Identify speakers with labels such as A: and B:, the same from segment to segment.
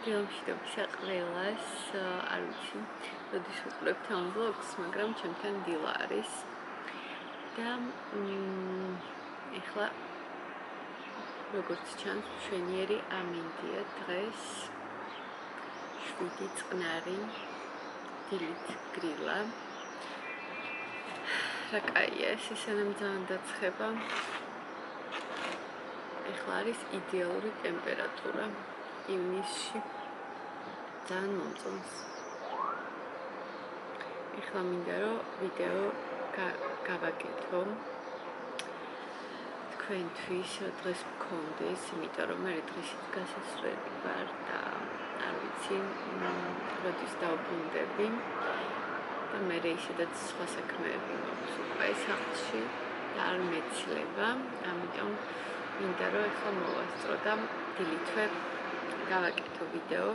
A: დილამშვიდობის ყველას, არ ვიცი, როდის ვუყურებთ ამ ვლოგს, მაგრამ ჩემთან დილა არის და ეხლა როგორც ჩანს, მშვენიერი ამინდია დღეს 7 წყნარი დილით გრილა. რა კაია, ესენამ ძალიან დაცხება. ეხლა არის იდეალური ტემპერატურა. ივნისში ძალიან მომწონს. ეხლა მინდა რომ ვიდეო გავაკეთო თქვენთვის, რომ დღეს მქონდეს, იმიტომ რომ მე დღისით გასასვლელი ვარ და არ ვიცი, როდის დავბრუნდები და მე ისედაც სხვა საქმეები მაქვს უკვე სახლში და არ მეცლება, ამიტომ მინდა რომ ეხლა მოვასწრო და დილითვე გავაკეთო ვიდეო,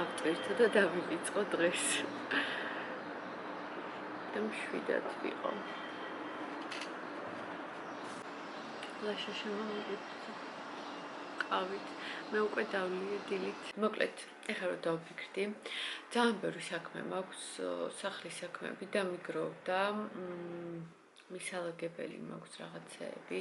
A: ავტვირთო და დავივიწყო დღეს. და მშვიდად ვიყო. ლაშა მოვიგებთ. ყავით. მე უკვე დავლია დილით. მოკლედ, ეხლა რომ დავფიქრდი, ძალიან ბევრი საქმე მაქვს, სახლის საქმეები დამიგროვდა, მისალაგებელი მაქვს რაღაცეები.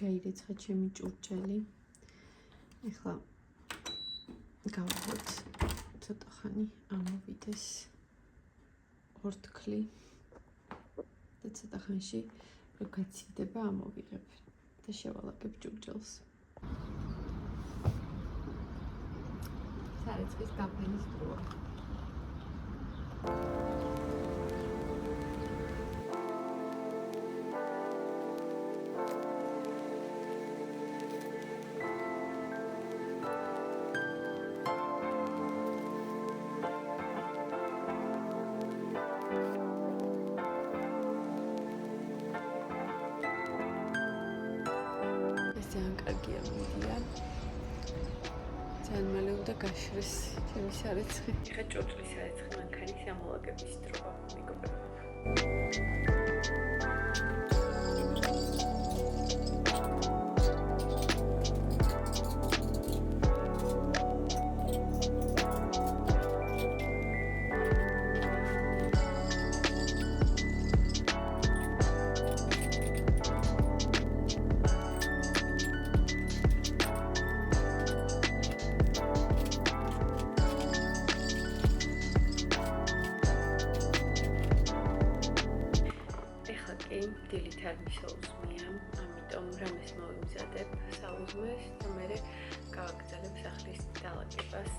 A: გაირეცხა ჩემი ჭურჭელი. ეხლა გავაღვეთ ცოტა ხანი ამოვიდეს ორთქლი და ცოტა ხანში რო გაცივდება ამოვიღებ და შევალაგებ ჭურჭელს. სარეცხვის გაფენის დროა. ძალიან კარგი ამინდია. ძალიან მალე უნდა გაშრეს ჩემი სარეცხი. ეხლა ჭურჭლის სარეცხი მანქანის ამოლაგების დროა, მეგობრებო. დილით არ მისაუზმია, ამიტომ რამეს მოვიმზადებ საუზმეს და მერე გავაგრძელებ სახლის დალაგებას.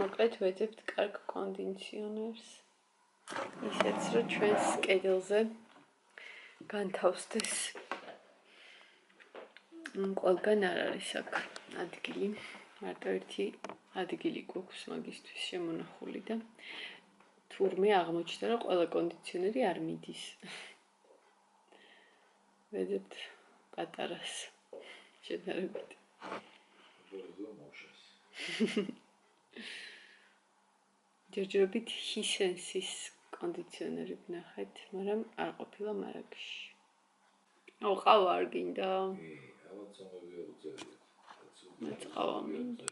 A: მოკლედ ვეძებთ კარგ კონდიციონერს. ისეც რომ ჩვენს კედელზე განთავსდეს. ყველგან არ არის აქ ადგილი. მარტო ერთი ადგილი გვაქვს მაგისთვის შემონახული და თურმე აღმოჩნდა რომ ყველა კონდიციონერი არ მიდის. ვეძებთ პატარას შედარებით. ჯერჯერობით ჰისენსის კონდიციონერი ვნახეთ, მაგრამ არ ყოფილა მარაგში. ყავა არ გინდა? ყავა მინდა.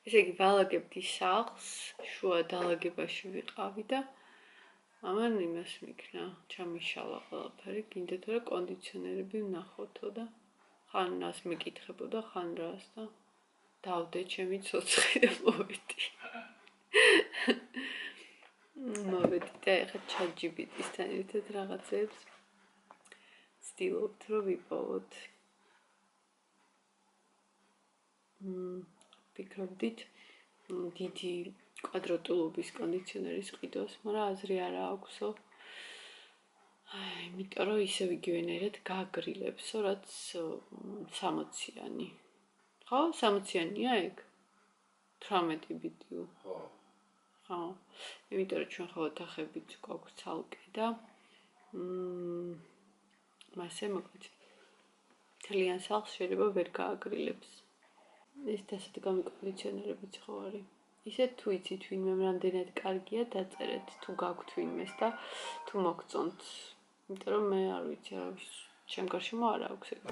A: ესე იგი ვალაგებდი სახლს, შუა დალაგებაში ვიყავი და ამან იმას მიქნა, ჩამიშალა ყველაფერი, გინდა თუ რა კონდიციონერები ვნახოთო და ხან რას მეკითხებოდა, ხან რას და დავდე ჩემი ცოცხი და მოვედი. მოვედი და ეხლა ChatGPT-სთან ერთად რაღაცებს ვცდილობთ რომ ვიპოვოთ. ვფიქრობდით დიდი კვადრატულობის კონდიციონერის ყიდოს, მაგრამ აზრი არ აქვსო. იმიტომ რომ ისევ იგივენაირად გააგრილებსო, რაც 60-იანი. ხო, 60-იანია ეგ? 18 ბიტიო. ხო. იმიტომ რომ ჩვენ ხო ოთახებით გვაქვს ცალკე და მასე მოკლედ ძალიან სახლს შეიძლება ვერ გააგრილებს. ეს დასადგამი კონდიციონერებიც ხო არის. ისე თუ იცით ვინმე რამდენად კარგია, დაწერეთ თუ გაქვთ ვინმეს და თუ მოგწონთ. იმიტომ რომ მე არ ვიცი, ჩემ გარშემო არ აქვს ეგ.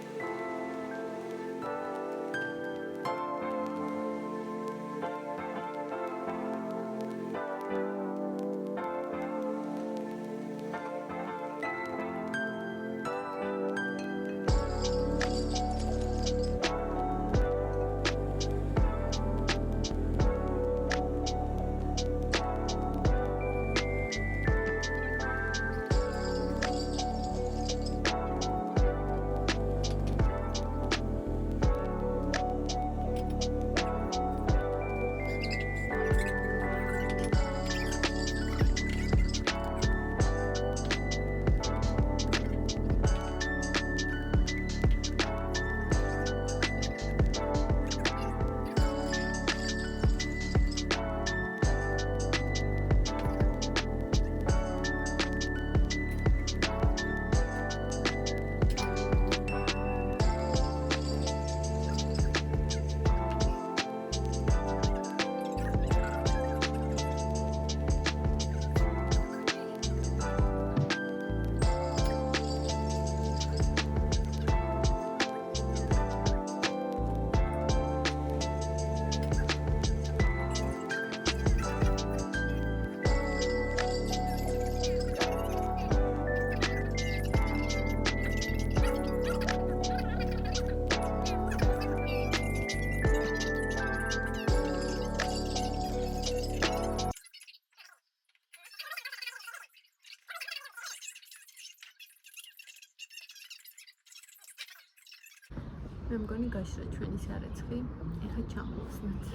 A: მე მგონი გაშრა ჩვენი სარეცხი, ეხლა ჩამოვხსნათ.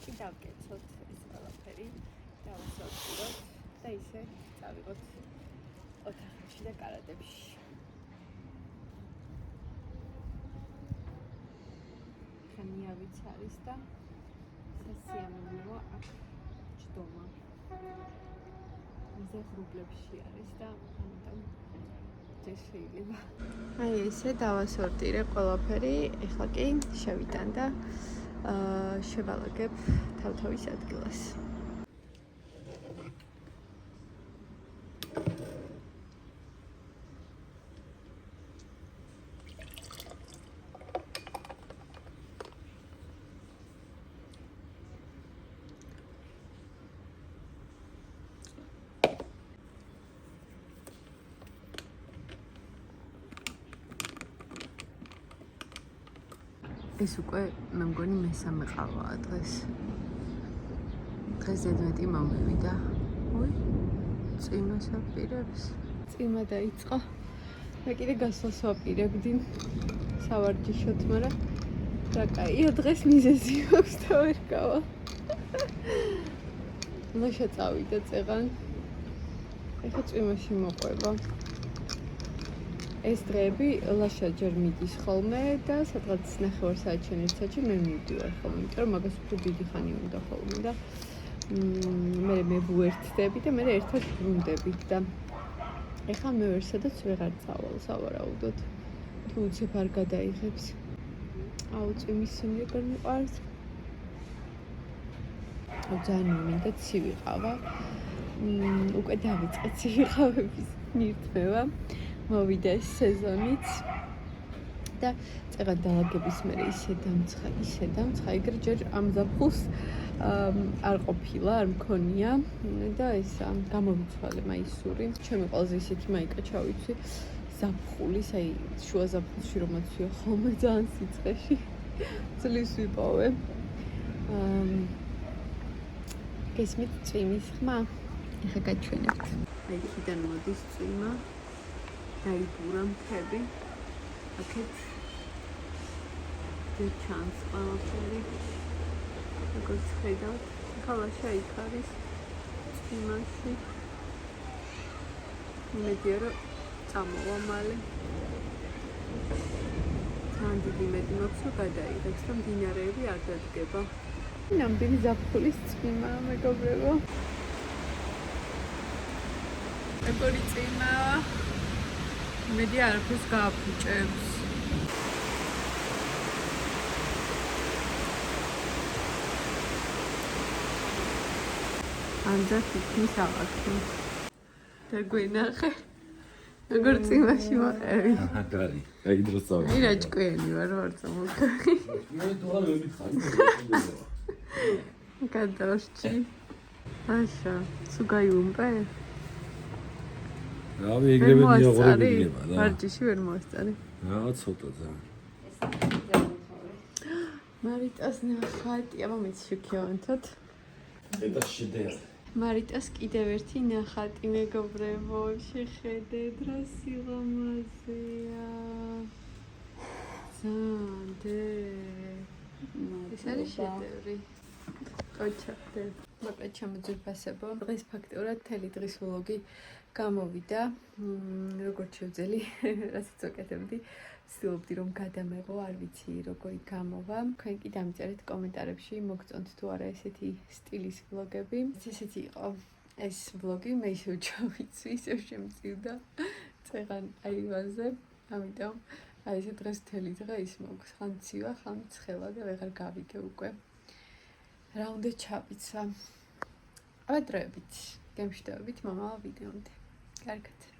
A: კი დავკეცოთ ეს ყველაფერი, დავასწოროთ და ისე წავიღოთ ოთახებში და კარადებში. ხანიავიც არის და სასიამოვნოა აქ ჯდომა. მზე ღრუბლებში არის და ამიტომ ეს შეიძლება. აი ესე დავასორტირე ყველაფერი, ეხლა კი შევიტან და შევალაგებ თავთავის ადგილას. ეს უკვე მე მგონი მესამე ყავაა დღეს. დღეს ზედმეტი მომივიდა. ой, წიმას აპირებს. წიმა დაიწყო. მე კიდე გასვლას ვაპირებდი. სავარჯიშოთ, მაგრამ რა კაია, დღეს მიზეზი აქვს და ვერ გავა. ლაშა წავიდა წეღან. ეხა წვიმაში მოყვება. ეს დღეები ლაშა ჯერ მიდის ხოლმე და სადღაც 9 საათში მე მივდივარ ხოლმე, იმიტომ რომ მაგას უფრო დიდი ხანი უნდა ხოლმე და მე ვუერთდები და მე ერთად ბრუნდებით და ეხლა მე ვერ სადაც ვეღარ წავალ სავარაუდოდ. თუ უცებ არ გადაიღებს. აუ წვიმის სიმრე ვერ მიყვარს. ძალიან მინდა ცივი ყავა. უკვე დავიწყე ცივი ყავების ნირთმევა. მოვიდა ეს სეზონიც და წეღან დაალაგების მერე ისე დამცხა, ეგრე ჯერ ამ ზაფხულს არ ყოფილა, არ მქონია და ეს გამოვიცვალე მაისური. ჩემი ყველაზე ისეთი მაიკა ჩავიცვი ზაფხულის, აი შუა ზაფხულში რომ მოცვია ხოლმე ძალიან სიცხეში. ძლივს ვიპოვე. გესმით წვიმის ხმა? ეხლა გაჩვენებთ. აი იქიდან მოდის წვიმა. დაიბურა მთები. აქეთ ჩანს ყველაფერი. როგორც ხედავთ, ქალაქში იქ არის წვიმაში. იმედია, რომ წამოვა მალე. ძალიან დიდი იმედი მაქვს, რომ გადაიღებს და მდინარეები არ დადგება. ნამდვილი ზაფხულის წვიმაა, მეგობრებო. როგორი წვიმაა. იმედი არაფერს გააფუჭებს. ამჯერად იქნის ავაკი. და გვენახე. როგორ წვიმაში მოყევი.
B: აკარი, აი დროს წავედი.
A: ირა ჭკვიანი ვარ მოგხარი.
B: მე თუღარ ვერ მითხარი.
A: გადავშჩი. აშა, სულ გაიუმპე?
B: რავი, ეგრევე მიაღურებინება და.
A: ვარჯიში ვერ მოასწარი.
B: რა ცოტა ძალიან.
A: მარიტას ნახატი, აბა მეც შევქიავანთოთ.
B: ეტა შედეა.
A: მარიტას კიდევ ერთი ნახატი, მეგობრებო, შეხედეთ რა სილამაზეა. ზანდე. ეს არის შედევრი. ოჩახდე. მოკლედ ჩამოძვირფასებო. დღეს ფაქტიურად მთელი დღის ვლოგი გამოვიდა. როგორც შევძელი, რასაც ვაკეთებდი, ვცდილობდი რომ გადამეღო, არ ვიცი როგორი გამოვა. თქვენ კი დამიწერეთ კომენტარებში, მოგწონთ თუ არა ესეთი სტილის ვლოგები. ესეთი იყო ეს ვლოგი, მე ისევ ჩავიცვი, ისევ შემწივდა წეღან აივანზე. ამიტომ აი ეს დღეს მთელი დღე ის მოგვს, ხან ცივა, ხან ცხელა და ვეღარ გავიგე უკვე. რა უნდა ჩავიცვა. აბა დროებით, გემშვიდობებით მომავალ ვიდეომდე. კარგად.